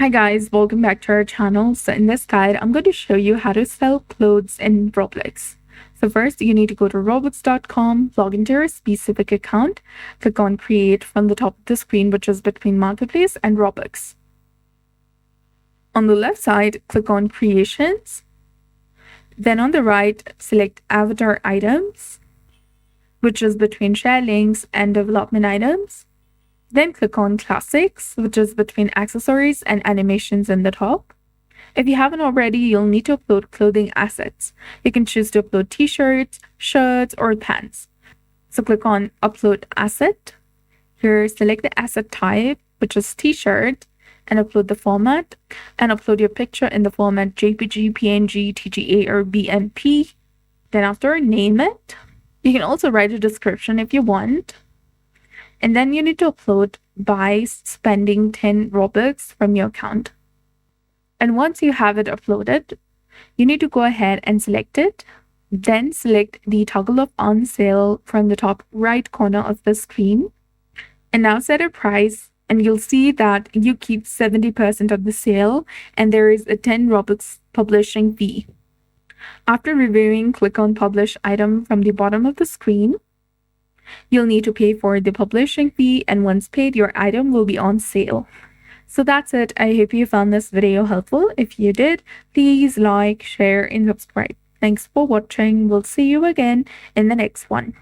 Hi guys, welcome back to our channel. So in this guide, I'm going to show you how to sell clothes in Roblox. So first, you need to go to robux.com, log into your specific account, click on create from the top of the screen, which is between Marketplace and Robux. On the left side, click on creations. Then on the right, select avatar items, which is between share links and development items. Then click on classics, which is between accessories and animations in the top. If you haven't already, you'll need to upload clothing assets. You can choose to upload t-shirts, shirts, or pants. So click on upload asset. Here, select the asset type, which is t-shirt, and upload the format, and upload your picture in the format JPG, PNG, TGA, or BMP. Then after, name it. You can also write a description if you want. And then you need to upload by spending 10 Robux from your account. And once you have it uploaded, you need to go ahead and select it. Then select the toggle of on sale from the top right corner of the screen. And now set a price, and you'll see that you keep 70% of the sale, and there is a 10 Robux publishing fee. After reviewing, click on publish item from the bottom of the screen. You'll need to pay for the publishing fee, and once paid, your item will be on sale. So that's it. I hope you found this video helpful. If you did, please like, share, and subscribe. Thanks for watching. We'll see you again in the next one.